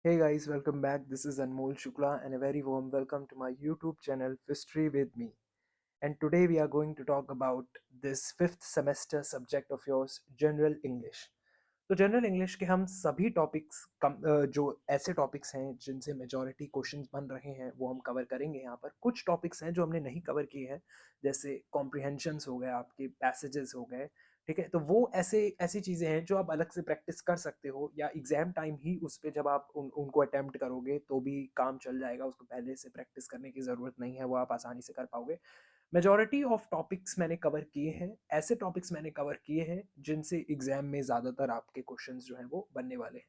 Hey guys, welcome back. This is Anmol Shukla and a very warm welcome to my YouTube channel History with me. And today we are going to talk about this fifth semester subject of yours, General English. तो general English के हम सभी topics जो ऐसे topics हैं जिनसे majority questions बन रहे हैं वो हम कवर करेंगे यहाँ पर। कुछ टॉपिक्स हैं जो हमने नहीं कवर किए हैं, जैसे कॉम्प्रिहेंशंस हो गए, आपके पैसेजेस हो गए। ठीक है, तो वो ऐसे ऐसी चीज़ें हैं जो आप अलग से प्रैक्टिस कर सकते हो, या एग्जाम टाइम ही उस पर जब आप उनको अटेम्प्ट करोगे तो भी काम चल जाएगा। उसको पहले से प्रैक्टिस करने की ज़रूरत नहीं है, वो आप आसानी से कर पाओगे। मेजॉरिटी ऑफ टॉपिक्स मैंने कवर किए हैं, ऐसे टॉपिक्स मैंने कवर किए हैं जिनसे एग्जाम में ज़्यादातर आपके क्वेश्चंस जो हैं वो बनने वाले हैं।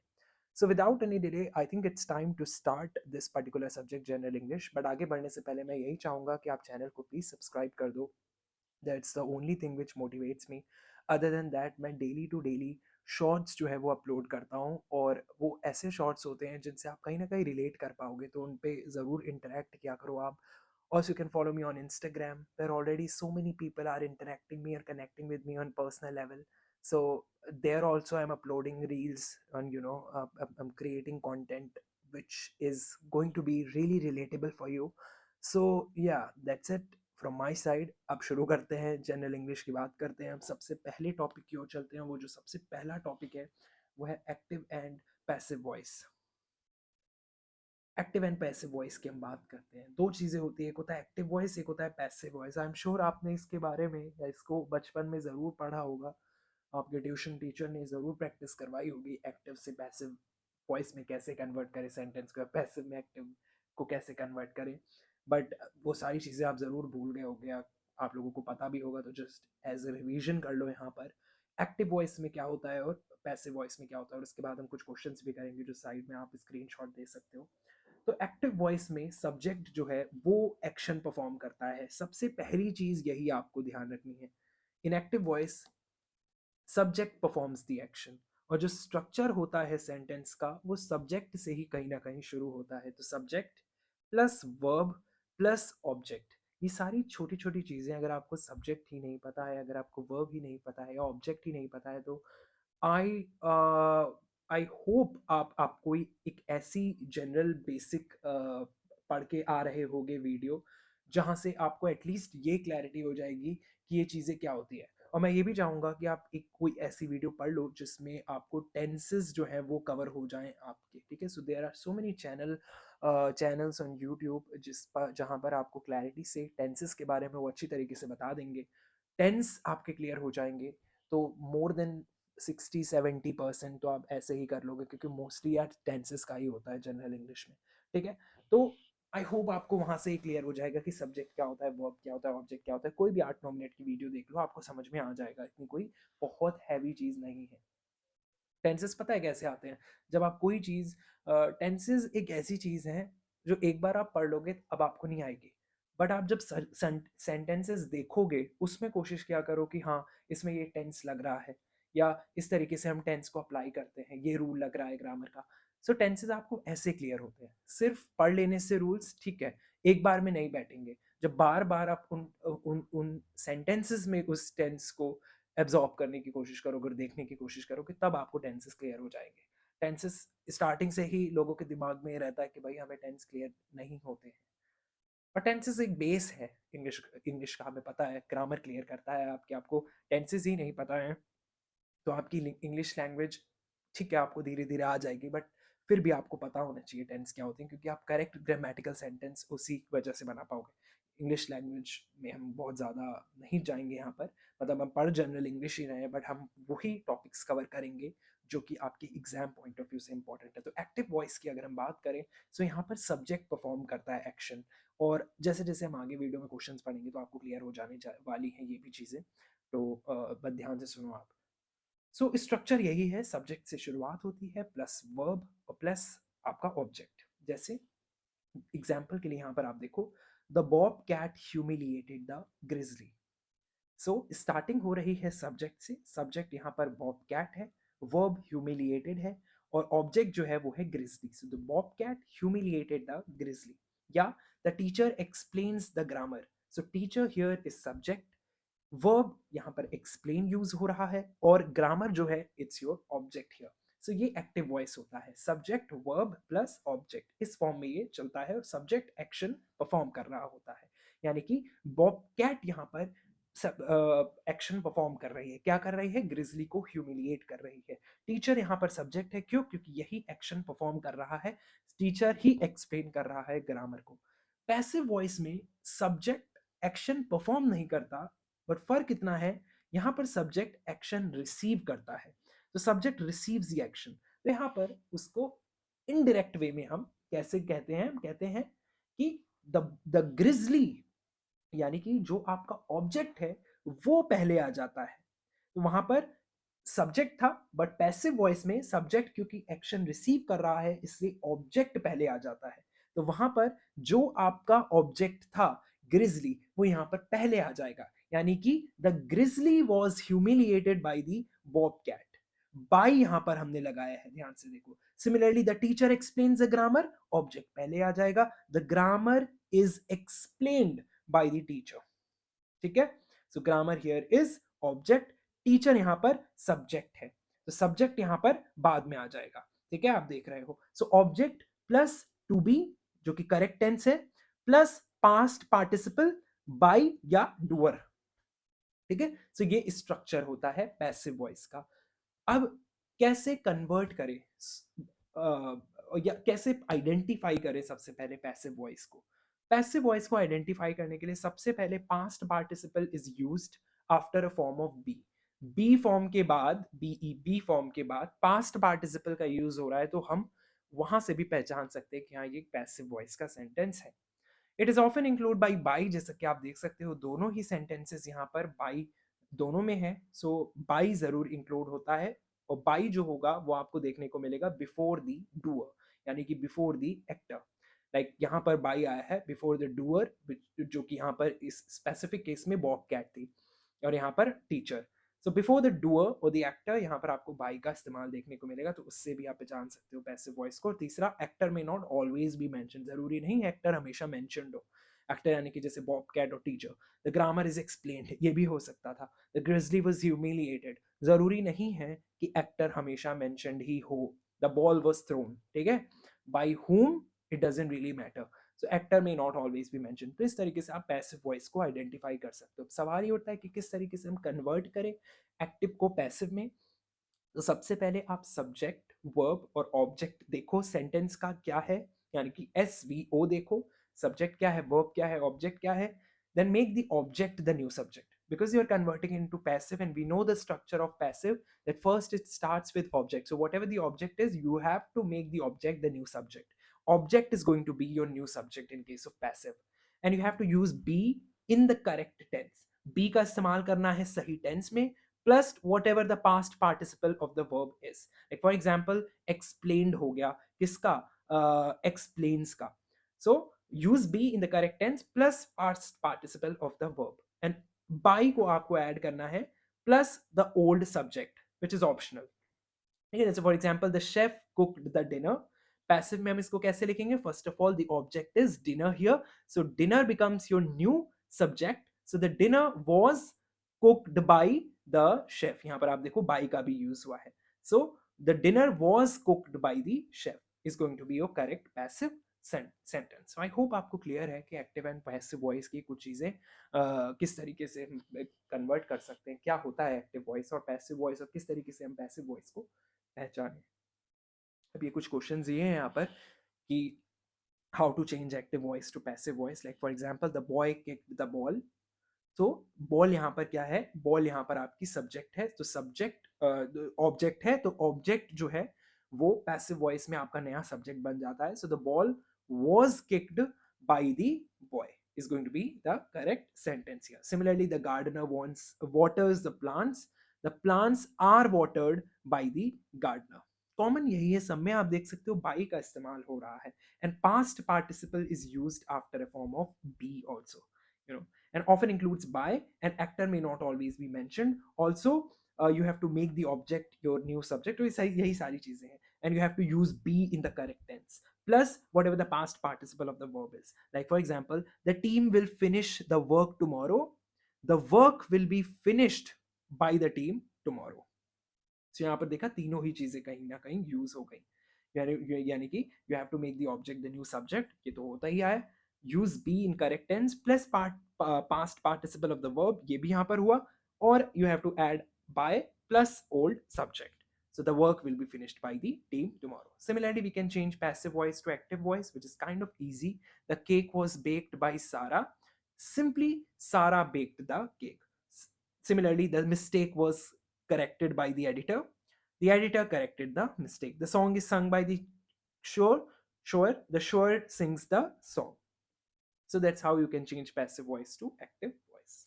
So without any delay I think it's time to start this particular subject general English. But आगे बढ़ने से पहले मैं यही चाहूँगा कि आप चैनल को प्लीज़ सब्सक्राइब कर दो। That's the only thing which motivates me. Other than that मैं डेली टू डेली शॉर्ट्स जो है वो अपलोड करता हूँ, और वो ऐसे शॉर्ट्स होते हैं जिनसे आप कहीं ना कहीं रिलेट कर पाओगे, तो उन पे ज़रूर इंटरेक्ट किया करो आप। Also, you can follow me on Instagram, where already so many people are interacting me or connecting with me on personal level. So there also I'm uploading reels, and I'm creating content which is going to be really relatable for you. So yeah, that's it from my side. अब शुरू करते हैं, general English की बात करते हैं। हम सबसे पहले टॉपिक की ओर चलते हैं। वो जो सबसे पहला टॉपिक है वो है active and passive voice. Active and passive voice की हम बात करते हैं। दो चीज़ें होती है, एक होता है एक्टिव वॉइस, एक होता है passive voice. I am sure आपने इसके बारे में या इसको बचपन में ज़रूर पढ़ा होगा। आपके ट्यूशन टीचर ने ज़रूर प्रैक्टिस करवाई होगी एक्टिव से पैसिव वॉइस में कैसे कन्वर्ट करें सेंटेंस को, पैसिव में एक्टिव को कैसे कन्वर्ट करें। बट वो सारी चीज़ें आप ज़रूर भूल गए होंगे। आप लोगों को पता भी होगा, तो जस्ट एज ए रिवीजन कर लो यहाँ पर एक्टिव वॉइस में क्या होता है और पैसिव वॉइस में क्या होता है। और उसके बाद हम कुछ क्वेश्चंस भी करेंगे जो साइड में आप स्क्रीनशॉट दे सकते हो। तो एक्टिव वॉइस में सब्जेक्ट जो है वो एक्शन परफॉर्म करता है। सबसे पहली चीज यही आपको ध्यान रखनी है। इन active voice subject performs the action, और जो स्ट्रक्चर होता है सेंटेंस का वो सब्जेक्ट से ही कहीं ना कहीं शुरू होता है। तो subject plus verb plus object, ये सारी छोटी छोटी चीजें, अगर आपको सब्जेक्ट ही नहीं पता है, अगर आपको वर्ब ही नहीं पता है या ऑब्जेक्ट ही नहीं पता है, तो आई आई होप आप कोई एक ऐसी जनरल बेसिक पढ़ के आ रहे होगे वीडियो, जहाँ से आपको एटलीस्ट ये क्लैरिटी हो जाएगी कि ये चीज़ें क्या होती है। और मैं ये भी चाहूँगा कि आप एक कोई ऐसी वीडियो पढ़ लो जिसमें आपको टेंसेस जो है वो कवर हो जाएं आपके। ठीक है, so there are so many channels on YouTube जिस पर जहाँ पर आपको क्लैरिटी से टेंसेस के बारे में वो अच्छी तरीके से बता देंगे। टेंस आपके क्लियर हो जाएंगे तो मोर देन 60-70% तो आप ऐसे ही कर लोगे, क्योंकि मोस्टली यार टेंसेस का ही होता है जनरल इंग्लिश में। ठीक है, तो आई होप आपको वहां से ही क्लियर हो जाएगा कि सब्जेक्ट क्या होता है, वर्ब क्या होता है, ऑब्जेक्ट क्या होता है। कोई भी 8-9 मिनट की वीडियो देख लो, आपको समझ में आ जाएगा। इतनी कोई बहुत हैवी चीज़ नहीं है। टेंसेस पता है कैसे आते हैं? जब आप कोई चीज़ टेंसेस एक ऐसी चीज़ है जो एक बार आप पढ़ लोगे अब आपको नहीं आएगी। बट आप जब सेंटेंसेस देखोगे उसमें कोशिश किया करो कि हाँ, इसमें ये टेंस लग रहा है, या इस तरीके से हम टेंस को अप्लाई करते हैं, ये रूल लग रहा है ग्रामर का। सो टेंसेस आपको ऐसे क्लियर होते हैं। सिर्फ पढ़ लेने से रूल्स ठीक है, एक बार में नहीं बैठेंगे। जब बार बार आप उन उन उन सेंटेंसेस में उस टेंस को एब्जॉर्ब करने की कोशिश करोगे और देखने की कोशिश करोगे, तब आपको टेंसेस क्लियर हो जाएंगे। टेंसेस स्टार्टिंग से ही लोगों के दिमाग में ये रहता है कि भाई हमें टेंस क्लियर नहीं होते हैं, और टेंसेस एक बेस है। इंग्लिश इंग्लिश का हमें पता है, ग्रामर क्लियर करता है आपकी। आपको टेंसेस ही नहीं पता है तो आपकी इंग्लिश लैंग्वेज ठीक है आपको धीरे धीरे आ जाएगी, बट फिर भी आपको पता होना चाहिए टेंस क्या होते हैं, क्योंकि आप करेक्ट ग्रामेटिकल सेंटेंस उसी वजह से बना पाओगे। इंग्लिश लैंग्वेज में हम बहुत ज़्यादा नहीं जाएंगे यहाँ पर, मतलब हम पढ़ जनरल इंग्लिश ही रहे हैं, बट हम वही टॉपिक्स कवर करेंगे जो कि आपकी एग्जाम पॉइंट ऑफ व्यू से इंपॉर्टेंट है। तो एक्टिव वॉइस की अगर हम बात करें, तो यहाँ पर सब्जेक्ट परफॉर्म करता है एक्शन। और जैसे जैसे हम आगे वीडियो में क्वेश्चंस पढ़ेंगे तो आपको क्लियर हो जाने वाली हैं ये भी चीज़ें। तो बस ध्यान से सुनो आप। सो स्ट्रक्चर यही है, सब्जेक्ट से शुरुआत होती है, प्लस वर्ब और प्लस आपका ऑब्जेक्ट। जैसे एग्जाम्पल के लिए यहाँ पर आप देखो, the bobcat humiliated the grizzly. So starting हो रही है सब्जेक्ट से। सब्जेक्ट यहाँ पर बॉब कैट है, वर्ब ह्यूमिलिएटेड है, और ऑब्जेक्ट जो है वो है grizzly. So the bobcat humiliated the grizzly, या the teacher explains the grammar. So teacher here is subject, verb यहाँ पर एक्सप्लेन यूज हो रहा है, और ग्रामर जो है इट्स योर ऑब्जेक्ट हियर। सो ये एक्टिव वॉइस होता है, सब्जेक्ट वर्ब प्लस ऑब्जेक्ट, इस फॉर्म में ये चलता है और सब्जेक्ट एक्शन परफॉर्म कर रहा होता है। यानी कि बॉब कैट यहाँ पर एक्शन परफॉर्म कर रही है, क्या कर रही है, ग्रिजली को ह्यूमिलिएट कर रही है। टीचर यहाँ पर सब्जेक्ट है, क्यों, क्योंकि यही एक्शन परफॉर्म कर रहा है, टीचर ही एक्सप्लेन कर रहा है ग्रामर को। पैसिव वॉइस में सब्जेक्ट एक्शन परफॉर्म नहीं करता, बट फर्क इतना है यहाँ पर सब्जेक्ट एक्शन रिसीव करता है, तो सब्जेक्ट रिसीव्स द एक्शन। तो यहाँ पर उसको इनडायरेक्ट वे में हम कैसे कहते हैं, हम कहते हैं कि द ग्रिजली, यानी कि जो आपका ऑब्जेक्ट है वो पहले आ जाता है। तो वहां पर सब्जेक्ट था, बट पैसिव वॉइस में सब्जेक्ट क्योंकि एक्शन रिसीव कर रहा है इसलिए ऑब्जेक्ट पहले आ जाता है। तो वहां पर जो आपका ऑब्जेक्ट था ग्रिजली, वो यहां पर पहले आ जाएगा, यानी कि the grizzly was humiliated by the bobcat. By यहां पर हमने लगाया है, ध्यान से देखो। Similarly the teacher explains the grammar, object पहले आ जाएगा, the grammar is explained by the teacher. ठीक है, so grammar here is object, teacher यहां पर सब्जेक्ट है, तो सब्जेक्ट यहां पर बाद में आ जाएगा। ठीक है, आप देख रहे हो। So object plus to be जो कि करेक्ट टेंस है, प्लस पास्ट पार्टिसिपल बाय या डूअर। ठीक है, सो ये स्ट्रक्चर होता है पैसिव वॉइस का। अब कैसे कन्वर्ट करें या कैसे आइडेंटिफाई करें सबसे पहले पैसिव वॉइस को। पैसिव वॉइस को आइडेंटिफाई करने के लिए सबसे पहले past participle is used after a form of be. Be form के बाद, बी फॉर्म के बाद पास्ट पार्टिसिपल का यूज हो रहा है, तो हम वहां से भी पहचान सकते हैं कि हाँ ये पैसिव वॉइस का सेंटेंस है। It is often include by, जैसा कि आप देख सकते हो दोनों ही सेंटेंसेस यहाँ पर बाई दोनों में है, सो बाई जरूर इंक्लूड होता है। और बाई जो होगा वो आपको देखने को मिलेगा बिफोर दी डूअर, यानी कि बिफोर दी एक्टर। लाइक यहाँ पर बाई आया है बिफोर द डूअर, जो कि यहाँ पर इस स्पेसिफिक केस में बॉब कैट थी, और यहाँ पर teacher. So before the doer और द एक्टर यहाँ पर आपको बाई का इस्तेमाल देखने को मिलेगा, तो उससे भी आप पहचान सकते हो पैसिव वॉइस को। और तीसरा, एक्टर में नॉट ऑलवेज बी मेंशन, जरूरी नहीं एक्टर हमेशा मेंशनड हो। एक्टर यानी कि जैसे बॉब कैट और teacher, the grammar is explained, ये भी हो सकता था। द ग्रिजली वाज ह्यूमिलिएटेड, जरूरी नहीं है कि एक्टर हमेशा मेंशनड ही हो। द बॉल वाज थ्रोन, ठीक है, bye whom it doesn't really matter, so actor may not always be mentioned। तो इस तरीके से आप पैसिव वॉइस को आइडेंटिफाई कर सकते हो। सवाल ये उठता है कि किस तरीके से हम कन्वर्ट करें एक्टिव को पैसिव में। तो सबसे पहले आप सब्जेक्ट वर्ब और ऑब्जेक्ट देखो सेंटेंस का क्या है, यानी कि SVO देखो, सब्जेक्ट क्या है, वर्ब क्या है, ऑब्जेक्ट क्या है। then make the object the new subject, because you are converting into passive and we know the structure of passive, that first it starts with object, so whatever the object is you have to make the object the new subject। object is going to be your new subject in case of passive, and you have to use be in the correct tense। be का इस्तेमाल करना है सही tense में, plus whatever the past participle of the verb is। like for example explained हो गया किसका, explains का, so use be in the correct tense plus past participle of the verb, and by को आपको add करना है plus the old subject which is optional। ठीक है, जैसे for example the chef cooked the dinner, passive में हम इसको कैसे लिखेंगे, first of all the object is dinner here, so dinner becomes your new subject, so the dinner was cooked by the chef. यहाँ पर आप देखो बाय का भी यूज हुआ है, so the dinner was cooked by the chef is going to be your correct passive sentence. I hope आपको clear है कि एक्टिव एंड पैसिव वॉइस की कुछ चीजें किस तरीके से कन्वर्ट कर सकते हैं, क्या होता है एक्टिव वॉइस और पैसिव वॉइस, और किस तरीके से हम पैसिव वॉइस को पहचाने। अब ये कुछ क्वेश्चन ये हैं यहाँ पर कि how to change active voice to passive voice. Like for example the boy kicked the ball, तो बॉल यहाँ पर क्या है, बॉल यहाँ पर आपकी सब्जेक्ट है, तो सब्जेक्ट ऑब्जेक्ट है, तो ऑब्जेक्ट जो है वो पैसिव वॉइस में आपका नया सब्जेक्ट बन जाता है। So the ball was kicked by the boy is going to be the correct sentence here। Similarly, the gardener waters the plants, the plants are watered by the gardener। Common यही है, सब में आप देख सकते हो बाई का इस्तेमाल हो रहा है, and past participle is used after a form of be also, you know, and often includes by, and actor may not always be mentioned also। You have to make the object your new subject, तो यही सारी चीजें हैं, and you have to use be in the correct tense plus whatever the past participle of the verb is। like for example the team will finish the work tomorrow, the work will be finished by the team tomorrow। So यहाँ पर देखा तीनों ही चीजें कहीं ना कहीं use हो गई, यानी कि you have to make the object the new subject, ये तो होता ही है। Use be in correct tense plus past participle of the verb, ये भी यहाँ पर हुआ। और you have to add by plus old subject. So the work will be finished by the team tomorrow. Similarly, we can change passive voice to active voice, which is kind of easy. The cake was baked by Sarah. Simply, Sarah baked the cake. Similarly, the mistake was corrected by the editor. The editor corrected the mistake. The song is sung by the shore. The shore sings the song. So that's how you can change passive voice to active voice.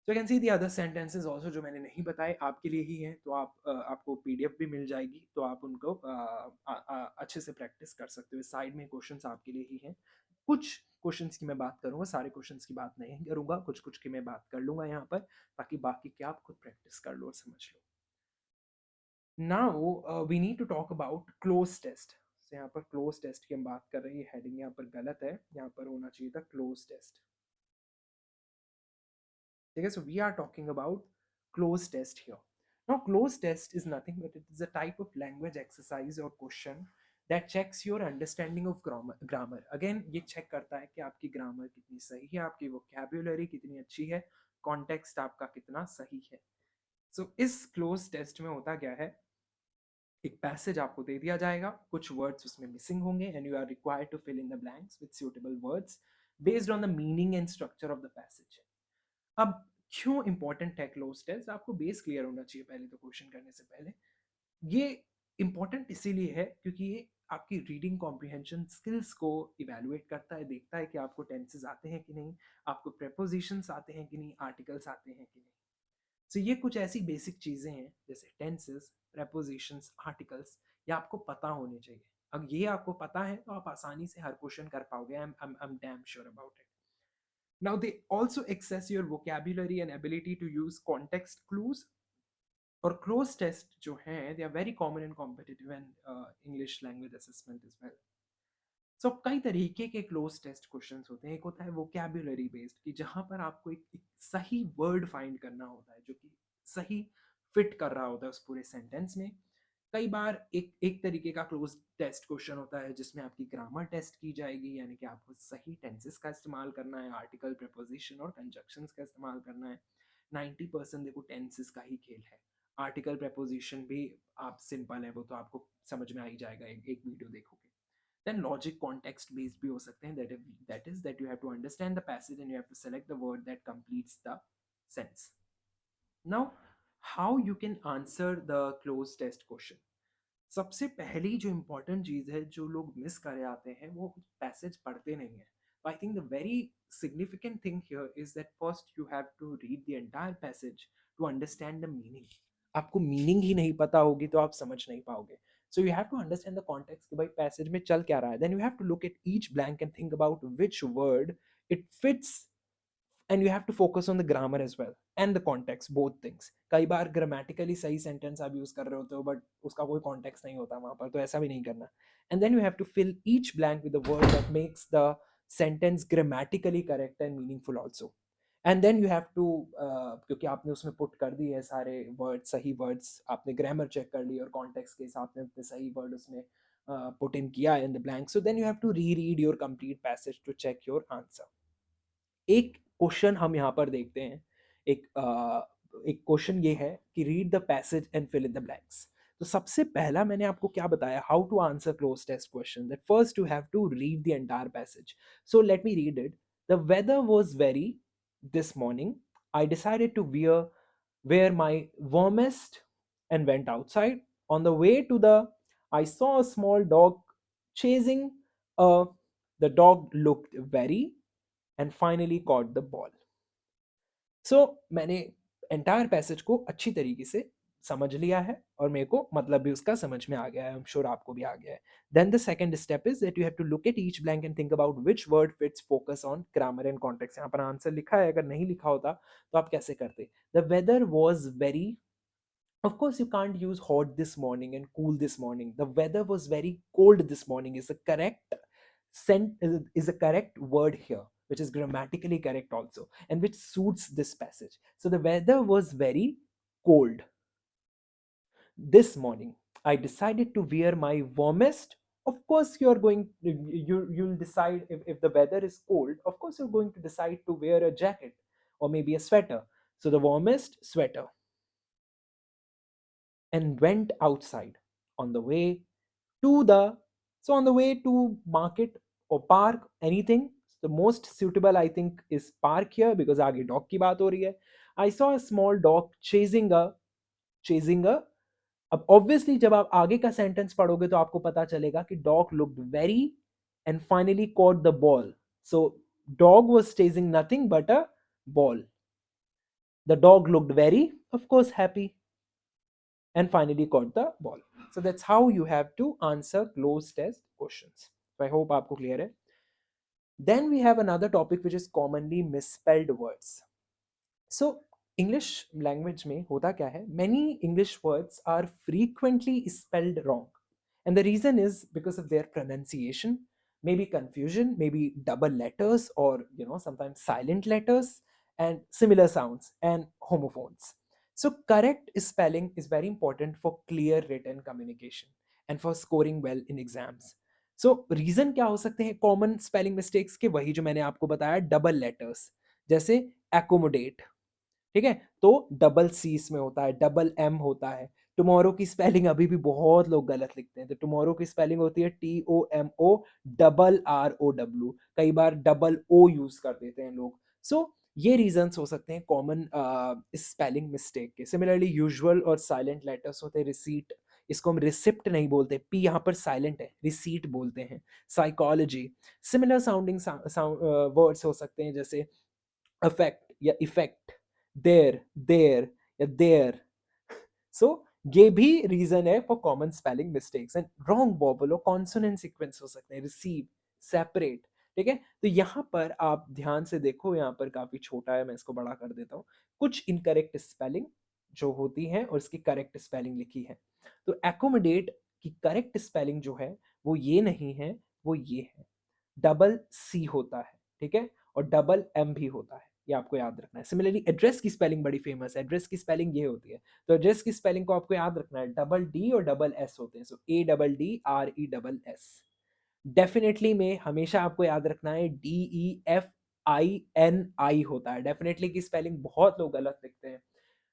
So you can see the other sentences also जो मैंने नहीं बताए आपके लिए ही हैं, तो आपको PDF भी मिल जाएगी, तो आप उनको अच्छे से प्रैक्टिस कर सकते हो। साइड में क्वेश्चंस आपके लिए ही हैं। कुछ क्वेश्चंस की मैं बात करूंगा, सारे क्वेश्चंस की बात नहीं करूंगा, कुछ कुछ की मैं बात कर लूंगा यहाँ पर, ताकि बाकी क्या आप खुद प्रैक्टिस कर लो और समझ लो। Now we need to talk about cloze test. यहाँ पर क्लोज टेस्ट की हम बात कर रहे हैं, हेडिंग यहाँ पर गलत है, यहाँ पर होना चाहिए था क्लोज टेस्ट। ठीक है, so we are talking about cloze test here. Now cloze test is nothing but it is a type of language exercise or question that checks your understanding of grammar. Again ये check करता है कि आपकी grammar कितनी सही है, आपकी vocabulary कितनी अच्छी है, context आपका कितना सही है। So इस cloze test में होता क्या है, एक पैसेज आपको दे दिया जाएगा, कुछ वर्ड्स उसमें मिसिंग होंगे and you are required to fill in the blanks with suitable words based on the meaning and structure of the passage. अब क्यों इंपॉर्टेंट है क्लोज टेस्ट, आपको बेस क्लियर होना चाहिए पहले तो क्वेश्चन करने से पहले। ये इंपॉर्टेंट इसीलिए है क्योंकि ये आपकी रीडिंग कॉम्प्रिहेंशन स्किल्स को इवेलुएट करता है, देखता है कि आपको टेंसेस आते हैं कि नहीं, आपको प्रेपोजिशंस आते हैं कि नहीं, आर्टिकल्स आते हैं कि नहीं। तो ये कुछ ऐसी बेसिक चीज़ें हैं जैसे टेंसेस, प्रेपोजिशंस, आर्टिकल्स, ये आपको पता होने चाहिए। अब ये आपको पता है तो आप आसानी से हर क्वेश्चन कर पाओगे। I'm damn sure about it. Now they also access your vocabulary and ability to use context clues. और क्लोज टेस्ट जो हैं they are very common in competitive and English language assessment as well. सो कई तरीके के cloze test questions होते हैं। एक होता है वोकैबुलरी बेस्ड, कि जहाँ पर आपको एक सही वर्ड फाइंड करना होता है जो कि सही फिट कर रहा होता है उस पूरे सेंटेंस में। कई बार एक एक तरीके का क्लोज टेस्ट क्वेश्चन होता है जिसमें आपकी ग्रामर टेस्ट की जाएगी, यानी कि आपको सही टेंसेस का इस्तेमाल करना है, आर्टिकल, प्रीपोजिशन और कंजक्शंस का इस्तेमाल करना है। 90% देखो टेंसेस का ही खेल है। आर्टिकल प्रीपोजिशन भी आप सिंपल है, वो तो आपको समझ में आ ही जाएगा, एक वीडियो देखोगे। Then logic context based भी हो सकते हैं, that is that you have to understand the passage and you have to select the word that completes the sense. Now how you can answer the cloze test question. सबसे पहली जो important चीज़ है जो लोग मिस करे आते हैं वो पैसेज पढ़ते नहीं है। I think the very significant thing here is that first you have to read the entire passage to understand the meaning. आपको मीनिंग ही नहीं पता होगी तो आप समझ नहीं पाओगे। So you have to understand the context कि भाई पैसेज में चल क्या रहा है। Then you have to look at each blank and think about which word it fits, and you have to focus on the grammar as well and the context, both things. कई बार grammatically सही sentence आप use कर रहे होते हो but उसका कोई context नहीं होता वहां पर, तो ऐसा भी नहीं करना। And then you have to fill each blank with the word that makes the sentence grammatically correct and meaningful also. And then you have to, क्योंकि आपने उसमें पुट कर दिए है सारे वर्ड, सही वर्ड्स, आपने ग्रामर चेक कर ली और कॉन्टेक्स्ट के हिसाब से अपने सही वर्ड उसमें पुट इन किया in the blank, so then you have to re read your complete passage to check your answer. एक क्वेश्चन हम यहाँ पर देखते हैं, एक क्वेश्चन ये है कि read the passage and fill in the blanks. तो सबसे पहला मैंने आपको क्या बताया, how to answer cloze test question, that first you have to read the entire passage. So let me read it. The weather was very this morning, I decided to wear my warmest and went outside. On the way to the, I saw a small dog chasing a, the dog looked very and finally caught the ball. So मैंने entire passage को अच्छी तरीके से समझ लिया है और मेरे को मतलब भी उसका समझ में आ गया है, आई एम श्योर आपको भी आ गया है। Then the second step is that you have to look at each blank and think about which word fits, focus on grammar and context. यहाँ पर आंसर लिखा है, अगर नहीं लिखा होता तो आप कैसे करते। The weather was very, of course you can't use hot this morning and cool this morning. The weather was very cold this morning is a correct is a correct word here, which is grammatically correct also and which suits this passage. So the weather was very cold. This morning I decided to wear my warmest. Of course you're going, you'll decide if the weather is cold, of course you're going to decide to wear a jacket or maybe a sweater. So the warmest sweater, and went outside. On the way to the, so on the way to market or park, anything. The most suitable I think is park here, because आगे dog की बात हो रही है. I saw a small dog chasing a. अब obviously जब आप आगे का सेंटेंस पढ़ोगे तो आपको पता चलेगा कि dog looked very and finally caught the ball. So dog was chasing nothing but a ball. The dog looked very, of course, happy and finally caught the ball. So that's how you have to answer closed test questions. So I hope आपको clear है. Then we have another topic which is commonly misspelled words. So English language में होता क्या है, many English words are frequently spelled wrong, and the reason is because of their pronunciation, maybe confusion, maybe double letters, or sometimes silent letters and similar sounds and homophones. So correct spelling is very important for clear written communication and for scoring well in exams. So reason क्या हो सकते हैं common spelling mistakes के, वही जो मैंने आपको बताया, double letters, जैसे accommodate, ठीक है, तो डबल सी इसमें होता है, डबल एम होता है. टुमारो की स्पेलिंग अभी भी बहुत लोग गलत लिखते हैं, तो टुमारो की स्पेलिंग होती है TOMO RROW, कई बार डबल ओ यूज कर देते हैं लोग. सो ये रीजंस हो सकते हैं कॉमन स्पेलिंग मिस्टेक के. सिमिलरली यूजुअल और साइलेंट लेटर्स होते हैं. रिसीट, इसको हम रिसिप्ट नहीं बोलते, पी यहाँ पर साइलेंट है, रिसीट बोलते हैं. साइकोलॉजी, सिमिलर साउंडिंग वर्ड्स हो सकते हैं, जैसे अफेक्ट या इफेक्ट, देयर या देयर. सो ये भी रीजन है for common spelling mistakes. And wrong vowel और कॉन्सोनेंट सीक्वेंस हो सकते हैं, रिसीव, सेपरेट. ठीक है, तो यहाँ पर आप ध्यान से देखो, यहाँ पर काफी छोटा है, मैं इसको बड़ा कर देता हूँ. कुछ इनकरेक्ट स्पेलिंग जो होती है और इसकी करेक्ट स्पेलिंग लिखी है. तो एकोमोडेट की करेक्ट स्पेलिंग जो है वो ये नहीं है, वो ये है. डबल सी होता है, ठीक है, और डबल एम भी होता है, ये आपको याद रखना है. सिमिलरली एड्रेस की स्पेलिंग बड़ी फेमस है, एड्रेस की स्पेलिंग ये होती है. तो एड्रेस की स्पेलिंग को आपको याद रखना है, डबल डी और डबल एस होते हैं. सो ADDRE. डेफिनेटली में हमेशा आपको याद रखना है DEFINI होता है. डेफिनेटली की स्पेलिंग बहुत लोग गलत लिखते हैं.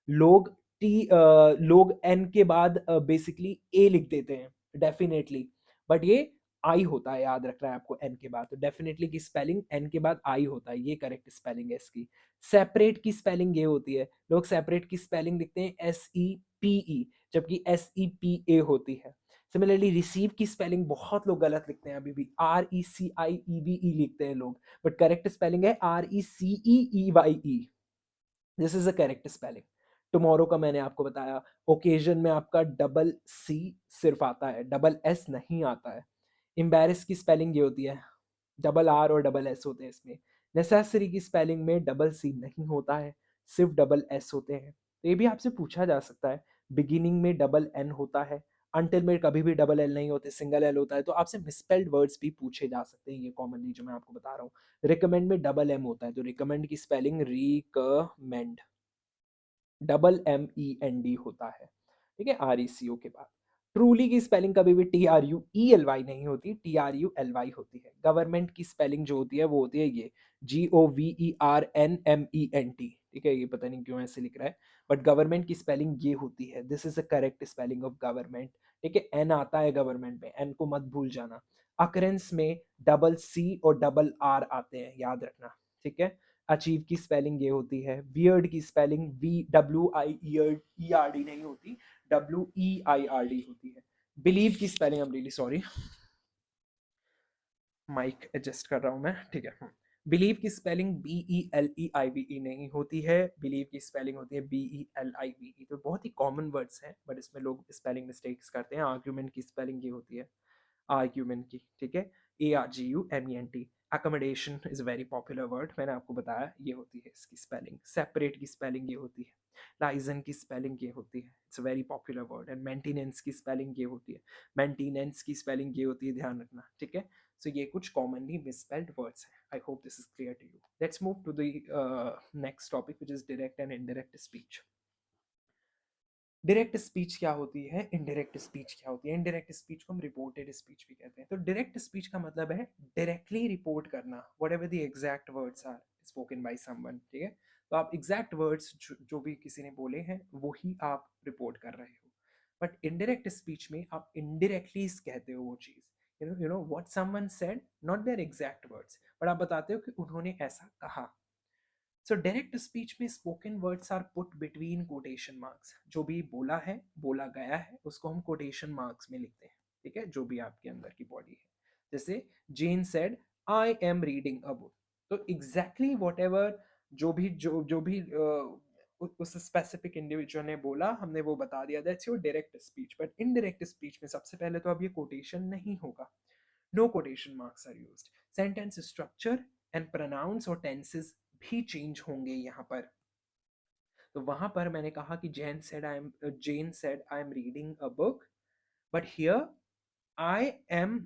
लोग लोग एन के बाद बेसिकली ए लिख देते हैं डेफिनेटली, बट ये आई होता है, याद रखना है आपको एन के बाद. तो डेफिनेटली की स्पेलिंग एन के बाद आई होता है, ये करेक्ट स्पेलिंग है इसकी. सेपरेट की स्पेलिंग ये होती है, लोग सेपरेट की स्पेलिंग लिखते हैं SEPE, जबकि SEPA होती है. सिमिलरली रिसीव की स्पेलिंग बहुत लोग गलत लिखते हैं, अभी भी RECIEVE लिखते हैं लोग, बट करेक्ट स्पेलिंग है RECEEYE. This is a correct spelling. Tomorrow का मैंने आपको बताया. ओकेजन में आपका डबल सी सिर्फ आता है, डबल एस नहीं आता है. एम्बेरस की स्पेलिंग ये होती है, डबल आर और डबल एस होते हैं इसमें. नेसेसरी की स्पेलिंग में डबल सी नहीं होता है, सिर्फ डबल एस होते हैं. तो ये भी आपसे पूछा जा सकता है. बिगिनिंग में डबल एन होता है, अंटिल में कभी भी डबल एल नहीं होते, सिंगल एल होता है. तो आपसे मिसस्पेल्ड वर्ड्स भी पूछे जा सकते हैं, ये कॉमनली जो मैं आपको बता रहा हूँ. रिकमेंड में डबल एम होता है, तो रिकमेंड की स्पेलिंग रिकमेंड, DEMEND होता है, ठीक है, RECO के बाद. ट्रूली की स्पेलिंग कभी भी TRUELY नहीं होती, TRULY होती है. गवर्नमेंट की स्पेलिंग जो होती है वो होती है ये GOVERNMENT. ठीक है, ये पता नहीं क्यों ऐसे लिख रहा है, बट गवर्नमेंट की स्पेलिंग ये होती है. This is the correct spelling of government. ठीक है, एन आता है गवर्नमेंट में, एन को मत भूल जाना. अकरेंस में डबल सी और डबल आर आते हैं, याद रखना. ठीक है, अचीव की स्पेलिंग ये होती है. वियर्ड की स्पेलिंग WIERD नहीं होती, WEIRD होती है. बिलीव की spelling, I am really sorry, mic adjust कर रहा हूँ मैं, ठीक है. बिलीव की स्पेलिंग BELEIVE नहीं होती है, बिलीव की स्पेलिंग होती है BELIVE. तो बहुत ही कॉमन वर्ड्स हैं, बट इसमें लोग स्पेलिंग मिस्टेक्स करते हैं. आर्ग्यूमेंट की स्पेलिंग ये होती है, आर्ग्यूमेंट की, ठीक है, ARGUMENT. Accommodation is very popular word, मैंने आपको बताया, ये होती है इसकी स्पेलिंग. सेपरेट की स्पेलिंग ये होती है. लाइजन की स्पेलिंग ये होती है, it's a very popular word. And maintenance की स्पेलिंग ये होती है, मेंटेनेंस की स्पेलिंग ये होती है, ध्यान रखना. ठीक है, सो ये कुछ कॉमनली मिसस्पेल्ड वर्ड्स हैं. I hope this is clear to you. Let's move to the next topic, which is direct and indirect speech. Direct speech क्या होती है, इनडायरेक्ट स्पीच क्या होती है। इनडायरेक्ट स्पीच को हम रिपोर्टेड स्पीच भी कहते हैं। तो डायरेक्ट स्पीच का मतलब है डायरेक्टली रिपोर्ट करना, whatever the exact words are spoken by someone, ठीक है। तो आप एग्जैक्ट वर्ड्स जो भी किसी ने बोले हैं वो ही आप रिपोर्ट कर रहे हो। बट इनडायरेक्ट स्पीच में आप इनडायरेक्टली कहते हो वो चीज़, you know what someone said, not their exact words, but आप बताते हो कि उन्होंने ऐसा कहा। सो डायरेक्ट स्पीच में spoken words are put between quotation marks. जो भी बोला है, बोला गया है, उसको हम कोटेशन मार्क्स में लिखते हैं, ठीक है, जो भी आपके अंदर की बॉडी है। जैसे Jane said I am reading a book, तो एग्जैक्टली वॉट एवर जो भी उस स्पेसिफिक इंडिविजुअल ने बोला, हमने वो बता दिया, that's your direct speech. But indirect speech में सबसे पहले तो अब ये कोटेशन नहीं होगा, no quotation marks are used. Sentence structure and pronouns और टेंसेस भी चेंज होंगे यहाँ पर। तो वहां पर मैंने कहा कि Jane said I am reading a book, but here I am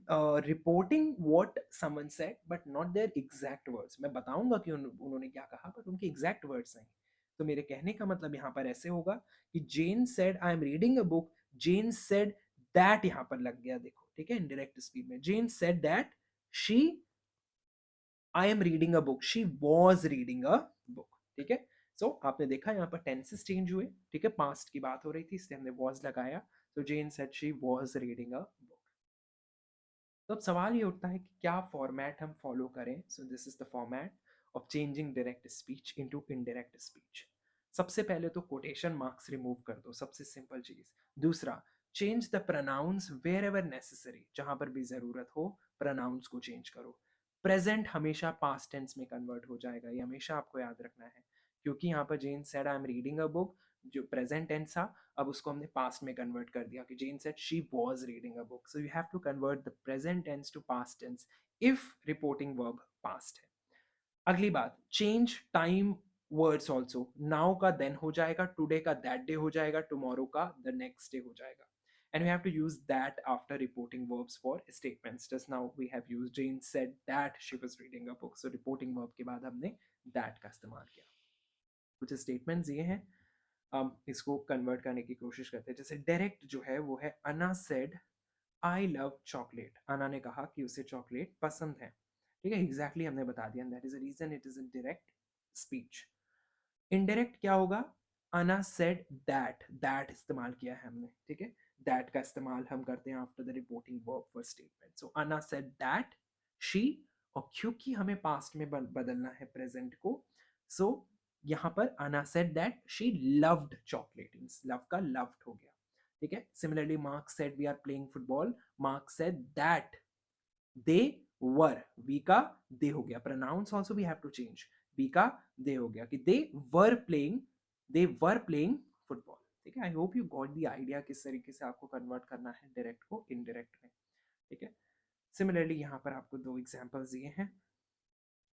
reporting what someone said but not their exact words. मैं बताऊंगा कि उन्होंने क्या कहा, बट उनके एग्जैक्ट वर्ड्स नहीं। तो मेरे कहने का मतलब यहाँ पर ऐसे होगा कि Jane said I am reading a book, Jane said that यहाँ पर लग गया, देखो, ठीक है। इनडायरेक्ट स्पीच में Jane said that she I am reading a book, she was reading a book, ठीक है। सो आपने देखा यहाँ पर टेंसेस चेंज हुए, ठीक है, पास्ट की बात हो रही थी इसलिए हमने वॉज लगाया। तो Jane said she was reading a book. तो अब सवाल ये उठता है कि क्या फॉर्मेट हम फॉलो करें। So this is the format of changing direct speech into indirect speech. सबसे पहले तो कोटेशन मार्क्स रिमूव कर दो, सबसे सिंपल चीज। दूसरा, change the pronouns wherever necessary, जहां पर भी जरूरत हो प्रोनाउंस को चेंज करो। प्रेजेंट हमेशा पास्ट टेंस में कन्वर्ट हो जाएगा, ये हमेशा आपको याद रखना है, क्योंकि यहाँ पर Jane said I am reading a book, जो प्रेजेंट टेंस था, अब उसको हमने पास्ट में कन्वर्ट कर दिया कि Jane said she was reading a book. So you have to convert the present tense to past tense if reporting verb past है। अगली बात, change time words also. Now का देन हो जाएगा, टुडे का दैट डे हो जाएगा, tomorrow का द नेक्स्ट डे हो जाएगा। And we have to use that after reporting verbs for statements. Just now we have used Jane said that she was reading a book. So reporting verb के बाद हमने that का इस्तेमाल किया। कुछ statements ये हैं, हम इसको कन्वर्ट करने की कोशिश करते हैं। जैसे डायरेक्ट जो है वो है अना सेड आई लव चॉकलेट। अना ने कहा कि उसे चॉकलेट पसंद है, ठीक है, एग्जैक्टली हमने बता दिया, that is a reason it is a direct speech. Indirect क्या होगा, अना सेड दैट इस्तेमाल किया है हमने, ठीक है। दैट का इस्तेमाल हम करते हैं after the reporting verb for statement. So Anna said that she, और क्योंकि हमें पास्ट में बदलना है प्रेजेंट को, सो यहाँ पर Anna said that she loved chocolate, love का लव्ड हो गया, ठीक है। Similarly Mark said we are playing football, Mark said that they were, we का दे हो गया, pronouns also we have to change, we का दे हो गया कि दे वर प्लेइंग फुटबॉल, ठीक है। I hope you got the idea किस तरीके से आपको कन्वर्ट करना है डायरेक्ट को इनडायरेक्ट में, ठीक है। सिमिलरली यहाँ पर आपको दो एग्जांपल्स दिए हैं,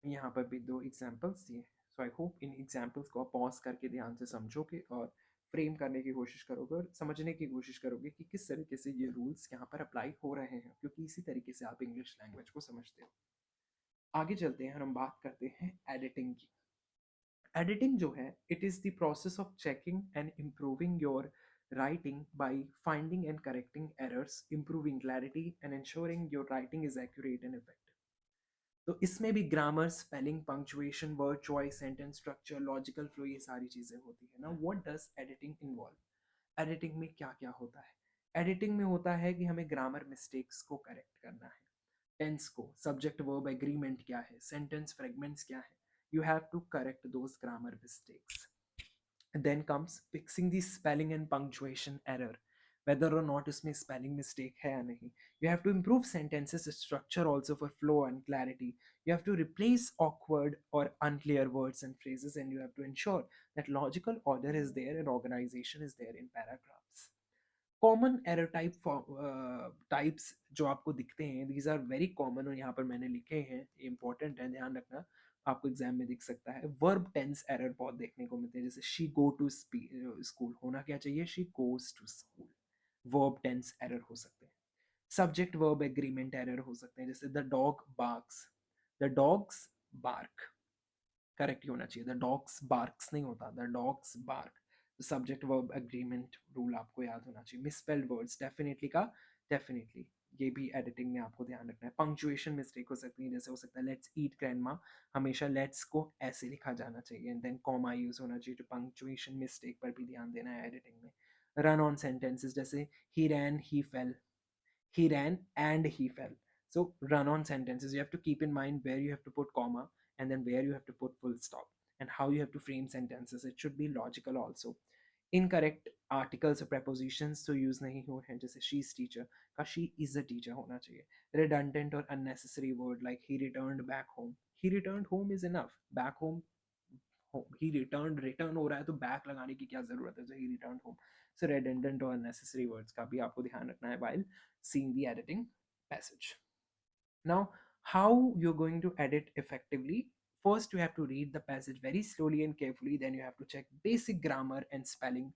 यहाँ पर भी दो एग्जांपल्स दिए हैं। सो आई होप इन एग्जांपल्स को आप पॉज करके ध्यान से समझोगे और फ्रेम करने की कोशिश करोगे और समझने की कोशिश करोगे कि किस तरीके से ये रूल्स यहाँ पर अप्लाई हो रहे हैं, क्योंकि इसी तरीके से आप इंग्लिश लैंग्वेज को समझते हो। आगे चलते हैं और हम बात करते हैं एडिटिंग की। एडिटिंग जो है, it is the process of checking and improving your writing by finding and correcting errors, improving clarity and ensuring your writing is accurate and effective. तो इसमें भी grammar, spelling, punctuation, word choice, sentence structure, logical flow, ये सारी चीज़ें होती है ना। What does editing involve. Editing में क्या क्या होता है। एडिटिंग में होता है कि हमें ग्रामर मिस्टेक्स को करेक्ट करना है, टेंस को, सब्जेक्ट वर्ब एग्रीमेंट क्या है, सेंटेंस फ्रेगमेंट्स क्या है, you have to correct those grammar mistakes. then comes fixing the spelling and punctuation error, whether or not उसमें spelling mistake है या नहीं। You have to improve sentences structure also for flow and clarity. You have to replace awkward or unclear words and phrases, and you have to ensure that logical order is there and organization is there in paragraphs. Common error types जो आपको दिखते हैं, these are very common, और यहाँ पर मैंने लिखे हैं, इंपॉर्टेंट है, ध्यान रखना, आपको एग्जाम में दिख सकता है। वर्ब टेंस एरर बहुत देखने को मिलते हैं, जैसे शी गो टू स्कूल, होना क्या चाहिए, she goes to school. Verb tense error हो सकते हैं। सब्जेक्ट वर्ब एग्रीमेंट एरर हो सकते हैं, जैसे the dog barks, the dogs bark, correct होना चाहिए, द डॉग्स बार्क्स नहीं होता, the dogs bark. Subject verb agreement rule आपको याद होना चाहिए. मिसस्पेल्ड वर्ड्स डेफिनेटली का डेफिनेटली ये भी एडिटिंग में आपको ध्यान रखना है. पंक्चुएशन मिस्टेक हो सकती है, जैसे हो सकता है लेट्स ईट ग्रैंडमा, हमेशा लेट्स को ऐसे लिखा जाना चाहिए एंड देन कॉमा यूज होना चाहिए. तो पंक्चुएशन मिस्टेक पर भी ध्यान देना है एडिटिंग में. रन ऑन सेंटेंसेस जैसे ही रैन ही fail, he ran and he fell. So run on sentences, you have to keep in mind where you have to put comma and then where you have to put full stop and how you have to frame sentences. It should be logical also. Incorrect articles or prepositions तो use नहीं हो हैं, जैसे she is teacher का she is a teacher होना चाहिए. Redundant or unnecessary word like he returned back home. He returned home is enough. Back home, he returned, return हो रहा है तो back लगाने की क्या जरूरत है. So he returned home. So redundant or unnecessary words का भी आपको ध्यान रखना है while seeing the editing passage. Now, how you're going to edit effectively? First, you have to read the passage very slowly and carefully. Then you have to check basic grammar and spelling.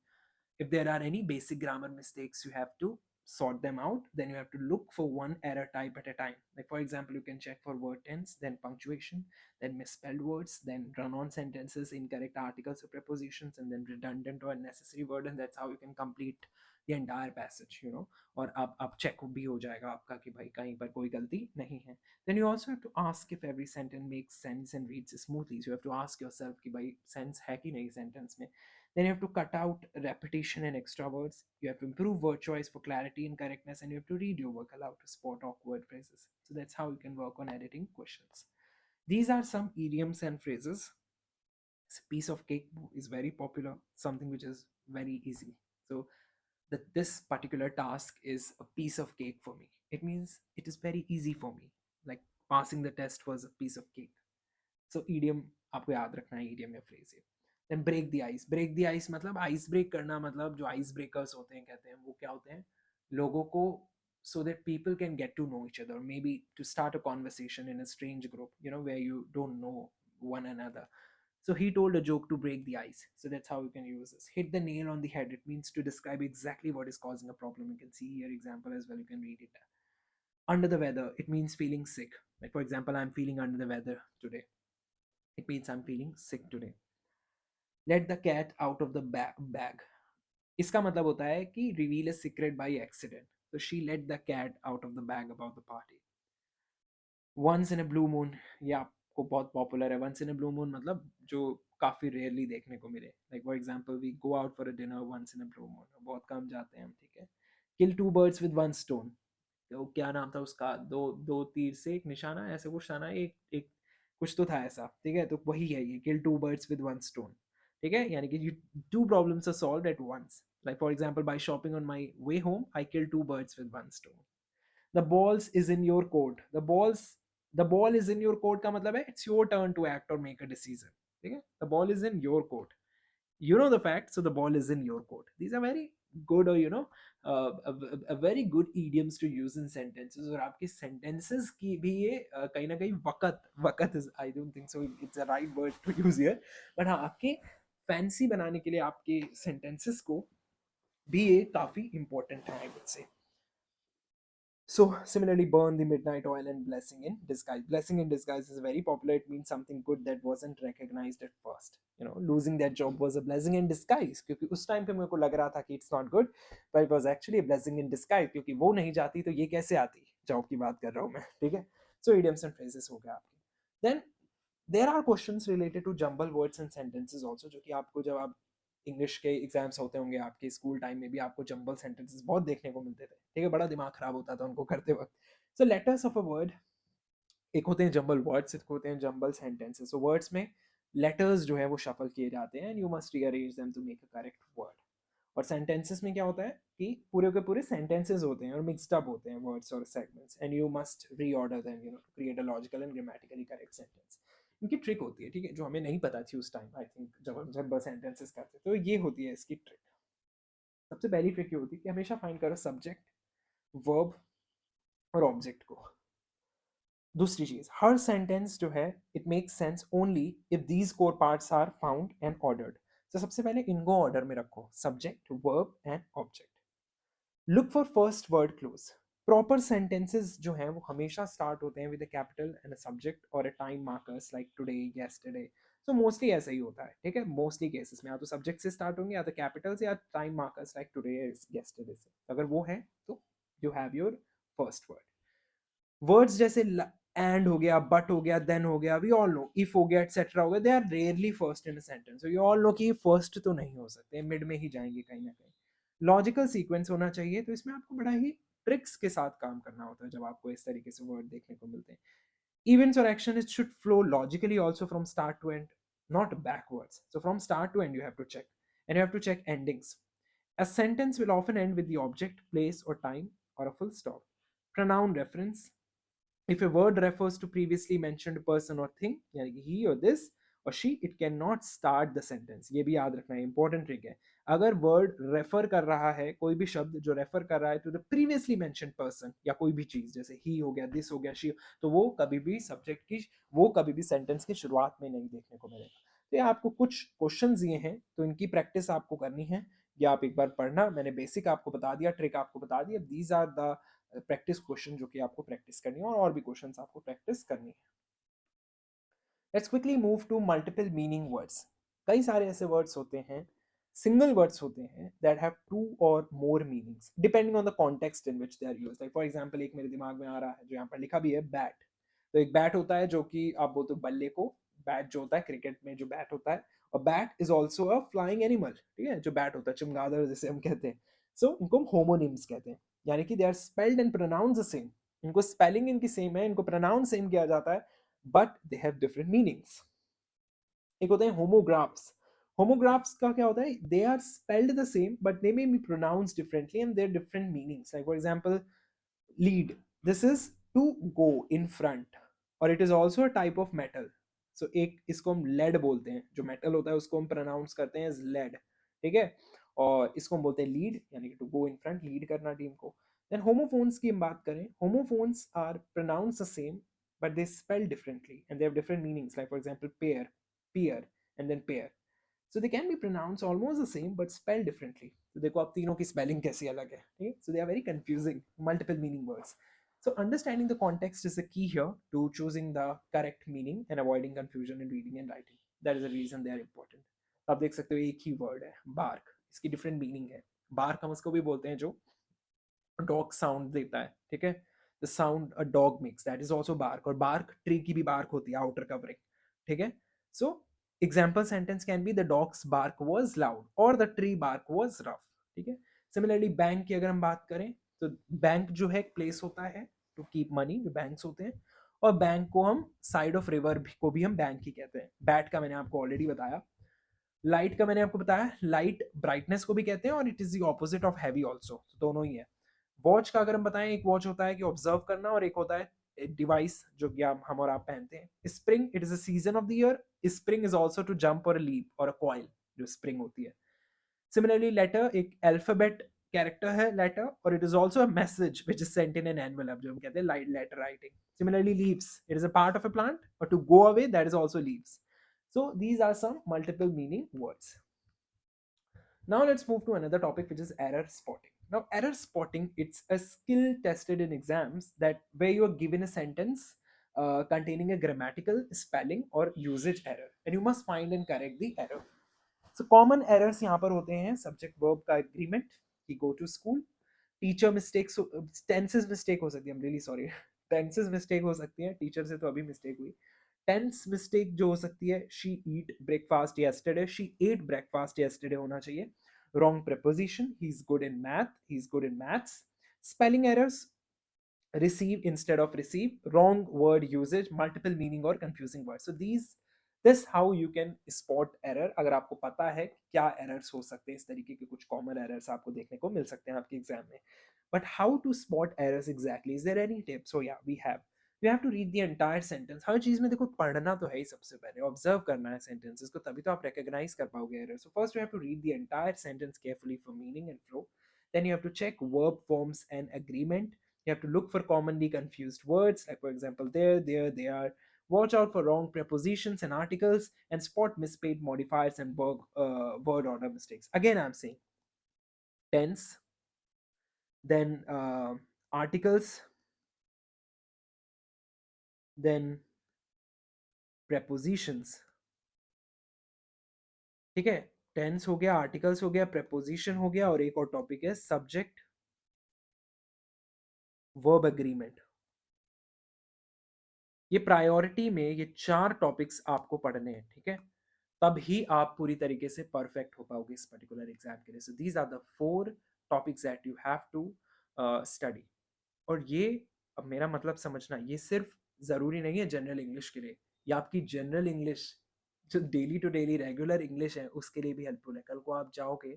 If there are any basic grammar mistakes, you have to sort them out. Then you have to look for one error type at a time. Like for example, you can check for word tense, then punctuation, then misspelled words, then run-on sentences, incorrect articles or prepositions, and then redundant or unnecessary word, and that's how you can complete the entire passage, you know. और अब check भी हो जाएगा आपका कि भाई कहीं पर कोई गलती नहीं है. Then you also have to ask if every sentence makes sense and reads smoothly. So you have to ask yourself कि भाई sense है कि नहीं sentence में. Then you have to cut out repetition and extra words. You have to improve word choice for clarity and correctness, and you have to read your work aloud to spot awkward phrases. So that's how you can work on editing questions. These are some idioms and phrases. This piece of cake is very popular, something which is very easy. So that this particular task is a piece of cake for me. It means it is very easy for me. Like passing the test was a piece of cake. So idiom आपको याद रखना है, idiom या phrase. Then break the ice. Break the ice मतलब ice break करना, मतलब जो ice breakers होते हैं कहते हैं वो क्या होते हैं, लोगों को, so that people can get to know each other, maybe to start a conversation in a strange group, you know, where you don't know one another. So he told a joke to break the ice. So that's how you can use this. Hit the nail on the head. It means to describe exactly what is causing a problem. You can see here example as well. You can read it. Under the weather. It means feeling sick. Like for example, I'm feeling under the weather today. It means I'm feeling sick today. Let the cat out of the bag. इसका मतलब होता है कि reveal a secret by accident. So she let the cat out of the bag about the party. Once in a blue moon, ये आपको बहुत popular है. Once in a blue moon मतलब जो काफी रेयरली देखने को मिले. Like for example, we go out for a dinner once in a blue moon. बहुत कम जाते हैं हम, ठीक है. Kill two birds with one stone. तो क्या नाम था उसका, दो दो तीर से एक निशाना, ऐसे कुछ था ना, एक एक कुछ तो था ऐसा, ठीक है. तो वही है ये, kill two birds with one stone. ठीक है, यानी कि two problems are solved at once. Like for example, by shopping on my way home, I killed two birds with one stone. The balls is in your court. The ball is in your court का मतलब है it's your turn to act or make a decision. ठीक है, the ball is in your court. You know the fact, so the ball is in your court. These are very good, or you know, a very good idioms to use in sentences. और आपके sentences की भी ये कहीं ना कहीं वक़्त is, I don't think so it's a right word to use here, but हाँ आपके fancy बनाने के लिए आपके sentences को भी ये काफी important है, I would say. So similarly, burn the midnight oil and blessing in disguise. Blessing in disguise is very popular. It means something good that wasn't recognized at first. You know, losing that job was a blessing in disguise. क्योंकि उस time पे मेरे को लग रहा था कि it's not good, but it was actually a blessing in disguise. क्योंकि वो नहीं जाती तो ये कैसे आती? Job की बात कर रहा हूँ मैं, ठीक है? So idioms and phrases हो गया आपके. Then there are questions related to jumble words and sentences also, जो कि आपको जब आप इंग्लिश के एग्जाम्स होते होंगे आपके स्कूल टाइम में भी, आपको जंबल सेंटेंसेस बहुत देखने को मिलते थे, ठीक है. बड़ा दिमाग खराब होता था उनको करते वक्त. So letters of a word, एक होते हैं जंबल वर्ड्स, एक होते हैं जंबल सेंटेंसेस. सो वर्ड्स में लेटर्स जो है वो शफल किए जाते हैं and you must rearrange them to make a correct word. और सेंटेंसेस में क्या होता है कि पूरे के पूरे सेंटेंसेस होते हैं और मिक्सड अप होते हैं वर्ड्स और segments, and you must reorder them, you know, to create a logical and grammatically correct sentence. इनकी ट्रिक होती है, ठीक है, जो हमें नहीं पता थी उस टाइम, आई थिंक जब हम जब सेंटेंसेस करते, तो ये होती है इसकी ट्रिक. सबसे पहली ट्रिक ये होती है कि हमेशा फाइंड करो सब्जेक्ट, वर्ब और ऑब्जेक्ट को. दूसरी चीज, हर सेंटेंस जो है it makes sense only if these core parts are found and ordered. तो सबसे पहले इनको ऑर्डर में रखो, subject, verb and object. Look for first word clues. Proper sentences जो हैं वो हमेशा स्टार्ट होते हैं with a capital and a subject और a time markers like today, yesterday, so mostly ऐसा ही होता है, ठीक है, मोस्टली केसेस में या तो सब्जेक्ट से स्टार्ट होंगे या तो कैपिटल से या time markers like today yesterday से, अगर वो है तो you have your first word. Words जैसे एंड हो गया, बट हो गया, देन हो गया, वी ऑल नो, इफ हो गया, एटसेट्रा हो गया, they are rarely first in a sentence, so you all know कि फर्स्ट तो नहीं हो सकते, मिड में ही जाएंगे कहीं ना कहीं। लॉजिकल सीक्वेंस होना चाहिए, तो इसमें आपको बड़ा ही ट्रिक्स के साथ काम करना होता है जब आपको इस तरीके से वर्ड देखने को मिलते हैं। Events or action, it should flow logically also from start to end, not backwards. So from start to end you have to check, and you have to check endings. A sentence will often end with the object, place or time, or a full stop. Pronoun reference, if a word refers to previously mentioned person or thing, यानी कि he or this or she, it cannot start the sentence. ये भी याद रखना है, important trick है। अगर word refer कर रहा है, कोई भी शब्द जो refer कर रहा है to the previously mentioned person या कोई भी चीज, जैसे he हो गया, this हो गया, she, तो वो कभी भी subject की, वो कभी भी sentence की शुरुआत में नहीं देखने को मिलेगा। तो ये आपको कुछ क्वेश्चंस दिए हैं, तो इनकी प्रैक्टिस आपको करनी है। ये आप एक बार पढ़ना, मैंने बेसिक आपको बता दिया, ट्रिक आपको बता दिया, these are the practice question जो कि आपको प्रैक्टिस करनी है, और भी क्वेश्चंस आपको प्रैक्टिस करनी है। Let's quickly move to multiple meaning words. कई सारे ऐसे वर्ड्स होते हैं, सिंगल वर्ड्स होते हैं दैट हैव टू और more meanings depending on the context in which they are used. Like for example, एक मेरे दिमाग में आ रहा है जो यहाँ पर लिखा भी है, बैट। तो एक बैट होता है जो कि आप बोलते हो बल्ले को, बैट जो होता है क्रिकेट में जो बैट होता है, और bat is also a flying animal, ठीक है, जो बैट होता है, चमगादड़ जिसे हम कहते हैं। सो इनको हम होमोनिम्स कहते हैं, यानी कि they are spelled and pronounce the same, इनको स्पेलिंग इनकी सेम है, इनको प्रोनाउंस सेम किया जाता है, but they have different meanings. एक होते हैं होमोग्राफ्स। होमोग्राफ्स का क्या होता है, they are spelled the same but they may be pronounced differently and their different meanings. Like for example, lead, this is to go in front, और it is also a type of metal. सो एक इसको हम lead बोलते हैं, जो metal होता है उसको हम प्रोनाउंस करते हैं एज लेड, ठीक है, और इसको हम बोलते हैं लीड, यानी कि to go in front, lead करना टीम को। देन होमोफोन्स की हम बात करें, homophones are pronounce the same but they spell differently and they have different meanings, like for example pair, peer, and then pair. So they can be pronounced almost the same but spelled differently. तो देखो आप तीनों की spelling कैसी अलग है, ठीक है? So they are very confusing, multiple meaning words. So understanding the context is the key here to choosing the correct meaning and avoiding confusion in reading and writing. That is the reason they are important. आप देख सकते हो एक ही word है bark, इसकी different meaning है। bark हम उसको भी बोलते हैं जो डॉग साउंड देता है, ठीक है, the sound a dog makes, that is also bark, और बार्क ट्री की भी बार्क होती है, आउटर कवरिंग, ठीक है। So example sentence can be the dogs bark was loud और the tree bark was rough, ठीक है। सिमिलरली बैंक की अगर हम बात करें, तो बैंक जो है एक प्लेस होता है टू कीप मनी, जो बैंक्स होते हैं, और बैंक को हम साइड ऑफ रिवर को भी हम बैंक ही कहते हैं। बैट का मैंने आपको ऑलरेडी बताया। लाइट का मैंने आपको बताया, लाइट ब्राइटनेस को भी कहते हैं और it is the opposite of heavy also, दोनों ही है। वॉच का अगर हम बताएं, एक वॉच होता है कि ऑब्जर्व करना, और एक होता है डिवाइस जो कि हम और आप पहनते हैं। Spring, it is a season of the year, spring is also to jump और लीप, और अ कॉइल जो स्प्रिंग होती है। सिमिलरली लेटर एक अल्फाबेट कैरेक्टर है लेटर, और it is also a message which is sent in an envelope, जो हम कहते हैं letter writing. Similarly leaves, it is a part of a plant, और to go away, that is also leaves. So these are some multiple meaning words. Now let's move to another topic, which is error spotting. Now error spotting, it's a skill tested in exams that where you are given a sentence containing a grammatical, spelling or usage error, and you must find and correct the error. So common errors यहाँ पर होते हैं, subject verb का agreement कि go to school, teacher mistakes, tenses mistake हो सकती है, I'm really sorry, tenses mistake हो सकती है, teacher से तो अभी mistake हुई। टेंस मिस्टेक जो हो सकती है, she eat breakfast yesterday, she ate breakfast yesterday होना चाहिए। Wrong preposition, he is good in math, he is good in maths। spelling errors, receive instead of receive, wrong word usage, multiple meaning और confusing words। So this how you can spot error। अगर आपको पता है क्या errors हो सकते हैं, इस तरीके के कुछ common errors आपको देखने को मिल सकते हैं आपके एग्जाम में। But how to spot errors exactly? Is there any tips? So yeah, we have. You have to read the entire sentence। हर चीज में देखो पढ़ना तो है ही, सबसे पहले ऑब्जर्व करना है सेंटेंसेस को, तभी तो आप recognize कर पाओगे error. So first you have to read the entire sentence carefully for meaning and flow। Then you have to check verb forms and agreement। You have to look for commonly confused words, like for example there, they are। Watch out for wrong prepositions and articles, and spot misspelled modifiers and word order mistakes। Again I'm saying tense, then articles, then prepositions, ठीक है, tense हो गया, articles हो गया, preposition हो गया, और एक और टॉपिक है सब्जेक्ट वर्ब एग्रीमेंट। ये प्रायोरिटी में ये 4 टॉपिक्स आपको पढ़ने हैं, ठीक है? तब ही आप पूरी तरीके से परफेक्ट हो पाओगे इस पर्टिकुलर एग्जाम के लिए। So these are the 4 topics that you have to study. और ये, अब मेरा मतलब समझना, ये सिर्फ ज़रूरी नहीं है जनरल इंग्लिश के लिए, ये आपकी जनरल इंग्लिश जो daily to daily regular English है उसके लिए भी हेल्पफुल है। कल को आप जाओगे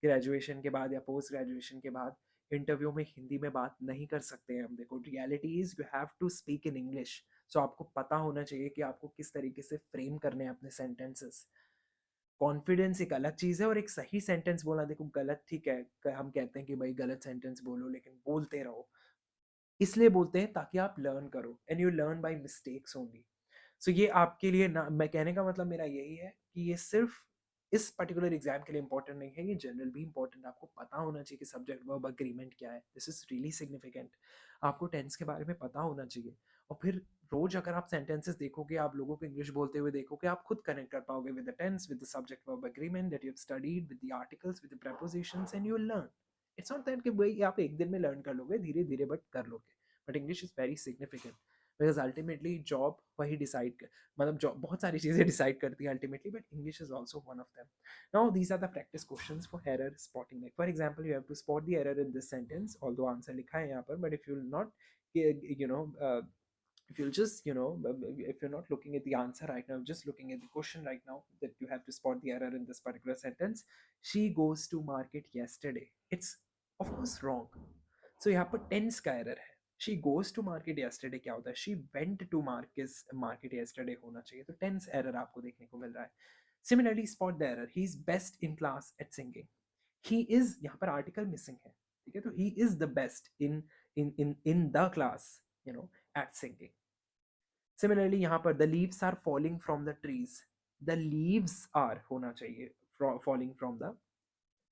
ग्रेजुएशन के बाद या पोस्ट ग्रेजुएशन के बाद इंटरव्यू में हिंदी में बात नहीं कर सकते हैं हम। देखो, reality is you have to speak in English. So आपको पता होना चाहिए कि आपको किस तरीके से फ्रेम करने हैं अपने सेंटेंसेस। कॉन्फिडेंस एक अलग चीज़ है और एक सही सेंटेंस बोलना, देखो गलत ठीक है, हम कहते हैं कि भाई गलत सेंटेंस बोलो, लेकिन बोलते रहो। इसलिए बोलते हैं ताकि आप लर्न करो, and you learn by mistakes only. So ये आपके लिए ना, मैं कहने का मतलब मेरा यही है कि ये सिर्फ इस पर्टिकुलर एग्जाम के लिए इंपॉर्टेंट नहीं है, ये जनरल भी इंपॉर्टेंट है। आपको पता होना चाहिए कि सब्जेक्ट वर्ब अग्रीमेंट क्या है। This is really significant. आपको टेंस के बारे में पता होना चाहिए। और फिर रोज अगर आप सेंटेंसेस देखोगे, आप लोगों को इंग्लिश बोलते हुए देखोगे, आप खुद कनेक्ट कर पाओगे with the tense, with the subject verb agreement that you have studied, with the articles, with the prepositions, and you will learn. It's not that कि भाई आप एक दिन में लर्न कर लोगे, धीरे धीरे बट कर लोगे। But English is very significant, because ultimately job वही डिसाइड कर, मतलब जॉब बहुत सारी चीज़ें डिसाइड करती है ultimately, but English is also one of them. Now these are the practice questions for error spotting. Like for example, you have to spot the error in this sentence, although answer लिखा है यहाँ पर, but if you will not, you know if you'll just, if you're not looking at the answer right now, just looking at the question right now, that you have to spot the error in this particular sentence. She goes to market yesterday, it's of course wrong. So यहाँ पर tense का error है। she goes to market yesterday क्या होता है, she went to market yesterday होना चाहिए। तो tense error आपको देखने को मिल रहा है। Similarly, spot the error, he is best in class at singing। he is, यहाँ पर article missing है, ठीक है? तो he is the best in the class, at singing। Similarly, यहाँ पर the leaves are falling from the trees, the leaves are होना चाहिए falling from the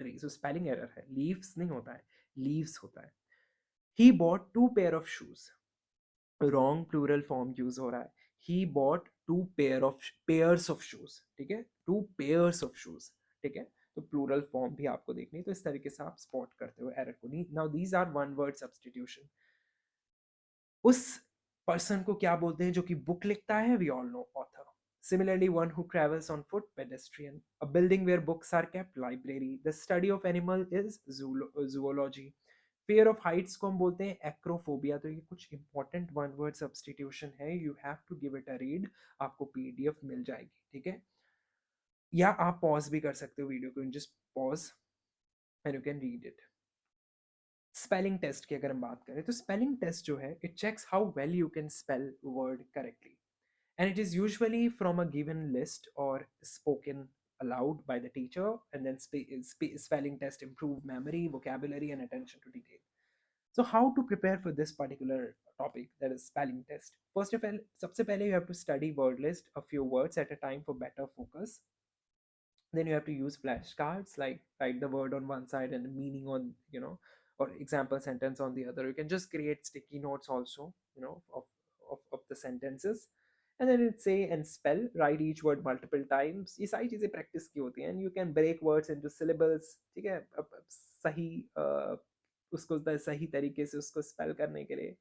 trees। so spelling error है, leaves नहीं होता है, leaves होता है। he bought 2 pair of shoes, wrong plural form use हो रहा है। he bought 2 pairs of shoes, ठीक है, 2 pairs of shoes, ठीक है। तो प्लूरल फॉर्म भी आपको देखनी है, तो इस तरीके से आप स्पॉट करते हो एरर को। Now these are one word substitution. उस पर्सन को क्या बोलते हैं जो कि बुक लिखता है? We all know, author. Similarly, one who travels on foot, pedestrian. A building where books are kept, library. The study of animal is zoology. Fear of heights को हम बोलते हैं एक्रोफोबिया। तो ये कुछ इंपॉर्टेंट वन वर्ड सब्सटीट्यूशन है, you have to give it a read. आपको PDF मिल जाएगी, ठीक है? या आप पॉज भी कर सकते हो वीडियो को, just pause and you can read it. Spelling test की अगर हम बात करें, तो स्पेलिंग टेस्ट जो है, it checks how well you can spell word correctly, and it is usually from a given list or spoken aloud by the teacher, and then spelling test improve memory, vocabulary, and attention to detail. So how to prepare for this particular topic, that is spelling test? First of all, sabse pehle you have to study word list a few words at a time for better focus. Then you have to use flashcards, like write the word on one side and the meaning on, or example sentence on the other. You can just create sticky notes also, of the sentences, and then it say and spell, write each word multiple times। ये सारी चीजें practice की होती हैं, and you can break words into syllables, ठीक है? सही उसको सही तरीके से उसको स्पेल करने के लिए।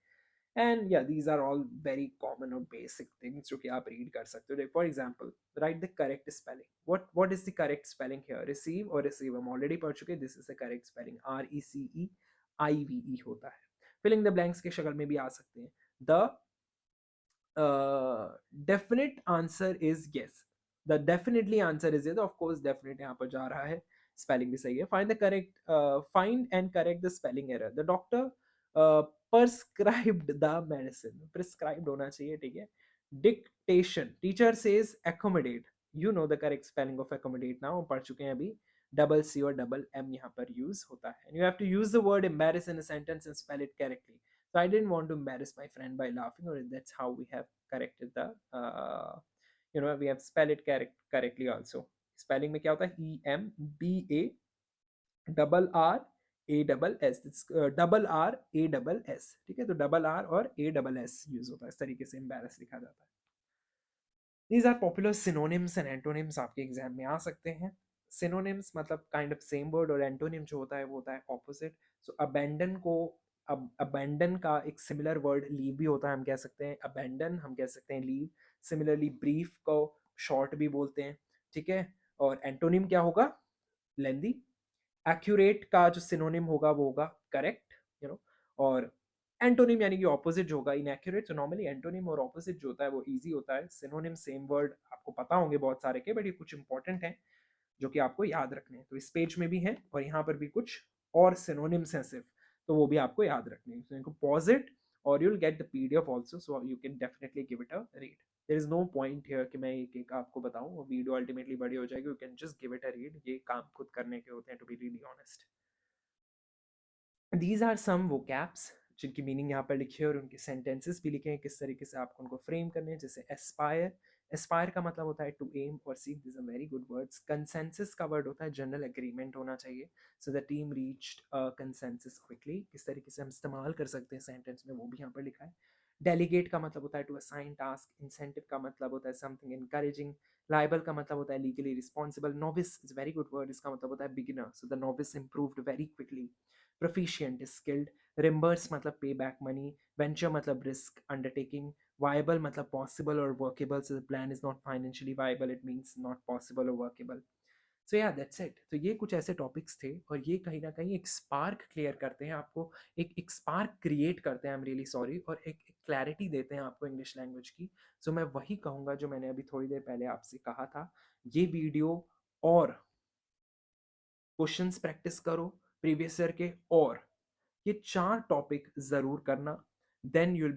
And yeah, these are all very common or basic things जो कि आप read कर सकते हो। For example, write the correct spelling. What is the correct spelling here? Receive or receive, हम already पढ़ चुके हैं। This is the correct spelling, RECEIVE होता है। Filling the blanks के शक्ल में भी आ सकते हैं। The definite answer is yes। The definitely answer is yes, of course definite यहाँ पर जा रहा है, spelling भी सही है। Find and correct the spelling error। The doctor prescribed the medicine, prescribed होना चाहिए, ठीक है? Dictation, teacher says accommodate, you know the correct spelling of accommodate now, हम पढ़ चुके हैं अभी। डबल सी और डबल एम यहाँ पर यूज होता है। And you have to use the word embarrass in a sentence and spell it correctly। So I didn't want to embarrass my friend by laughing, or that's how we have corrected the, we have spell it correctly also। Spelling में क्या होता है? EMBA, double R A double S, ठीक है? तो double R और A double S use होता है, इस तरीके से embarrass लिखा जाता है। These are popular synonyms and antonyms आपके एग्जाम में आ सकते हैं। सिनोनिम्स मतलब काइंड ऑफ सेम वर्ड, और एंटोनिम जो होता है वो होता है ऑपोजिट। सो अबेंडन को, अब अबेंडन का एक सिमिलर वर्ड लीव भी होता है, हम कह सकते हैं अबेंडन, हम कह सकते हैं लीव। सिमिलरली ब्रीफ को शॉर्ट भी बोलते हैं, ठीक है। और एंटोनिम क्या होगा? लेंदी। एक्यूरेट का जो सिनोनिम होगा वो होगा करेक्ट, यू नो। और एंटोनिम यानी कि ऑपोजिट जो होगा इनएक्यूरेट। तो नॉर्मली एंटोनिम और ऑपोजिट जो होता है वो इजी होता है। सिनोनिम सेम वर्ड आपको पता होंगे बहुत सारे के, बट ये कुछ इंपॉर्टेंट हैं जो कि आपको याद रखने हैं। तो इस पेज में भी हैं और यहाँ पर भी कुछ और सिनोनिम्स हैं सिर्फ, तो वो भी आपको याद रखने हैं। तो इनको पॉज इट और you will get the PDF also, so you can definitely give it a read. There is no point here कि मैं एक एक आपको बताऊं, वो वीडियो अल्टीमेटली बड़ी हो जाएगी। You can just give it a read, ये काम खुद करने के होते हैं, to be really honest. These are some vocabs जिनकी मीनिंग यहाँ पर लिखी है और उनके सेंटेंसेस भी लिखे हैं, किस तरीके से आपको उनको फ्रेम करने हैं। जैसे एस्पायर, एस्पायर का मतलब होता है टू एम और seek, this are very good words. Consensus का वर्ड होता है जनरल एग्रीमेंट होना चाहिए, so the team reached consensus quickly. किस तरीके से हम इस्तेमाल कर सकते हैं सेंटेंस में, वो भी यहाँ पर लिखा है। डेलीगेट का मतलब होता है टू असाइन टास्क। इंसेंटिव का मतलब होता है समथिंग इनकरेजिंग। लाइबल का मतलब होता है legally responsible. Novice is very good word, इसका मतलब होता है beginner, so the novice improved very quickly. proficient is skilled। reimburse मतलब pay back money। venture मतलब risk undertaking। viable मतलब possible or workable, so the plan is not financially viable, it means not possible or workable। so yeah, that's it। तो ये कुछ ऐसे topics थे और ये कहीं ना कहीं एक स्पार्क क्लियर करते हैं आपको, एक स्पार्क क्रिएट करते हैं, आई एम रियली सॉरी, और एक क्लैरिटी देते हैं आपको इंग्लिश लैंग्वेज की। सो मैं वही कहूँगा जो मैंने अभी थोड़ी देर पहले आपसे कहा था। ये वीडियो और क्वेश्चंस प्रैक्टिस करो प्रीवियस ईयर के, और ये 4 टॉपिक जरूर करना, देन यू